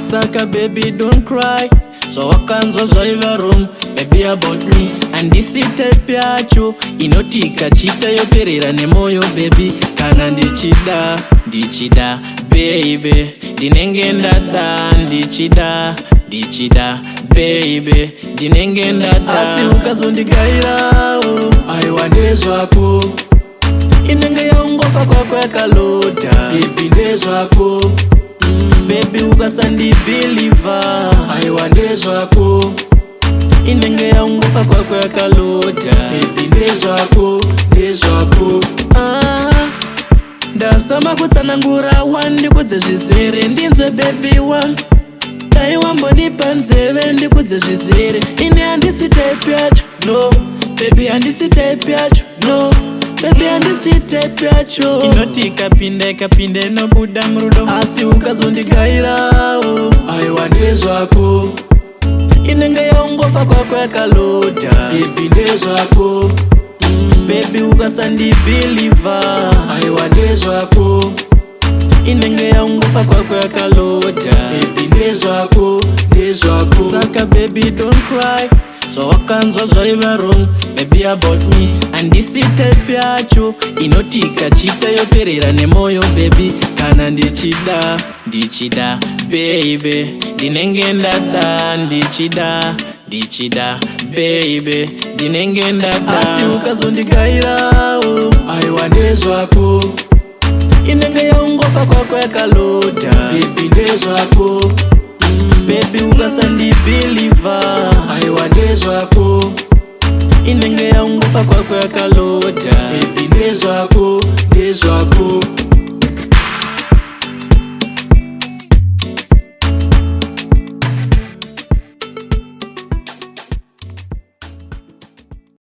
Saka baby don't cry. So wakanzo zoiva wrong baby about me. And this type yacho inotika chita yoperera nemoyo baby. Kana ndichida, ndichida baby. Dinenge ndada, ndichida, ndichida baby. Dinenge ndada. Asi ukazondigaira aiwa ndezvako. Inenge yaungofa kwako yakalota baby ndezvako. Baby ukasandibelieva aiwa ndezvako. Inenge yaungofa kwako yakalota baby ndezvako, ndezvako. Ndasama kutsanangura wandikudze zvizere ndinzwe baby wangu. Dai wambonipa nzeve ndikudze zvizere. Ine handisi type yacho no baby, handisi type yacho no baby, handisi type yacho. Inoti ikapinda inobuda murudo. Asi ukazondigaira aiwa ndezvako. Inenge yaungofa kwako yakalota baby ndezvako. Baby ukasandibelieva aiwa ndezvako. Inenge yaungofa kwako yakalota baby ndezvako, ndezvako. Saka baby don't cry. So wakanzo zoiva wrong baby about me. And this type yacho inotika chita yoperera nemoyo baby. Kana ndichida, ndichida baby. Dinenge ndada, ndichida, ndichida baby. Dinenge ndada. Asi ukazondigaira aiwa ndezvako. Inenge yaungofa kwako yakalota baby ndezvako. Baby ukasandibelieva aiwa ndezvako. Inenge yaungofa kwako yakalota baby ndezvako, ndezvako.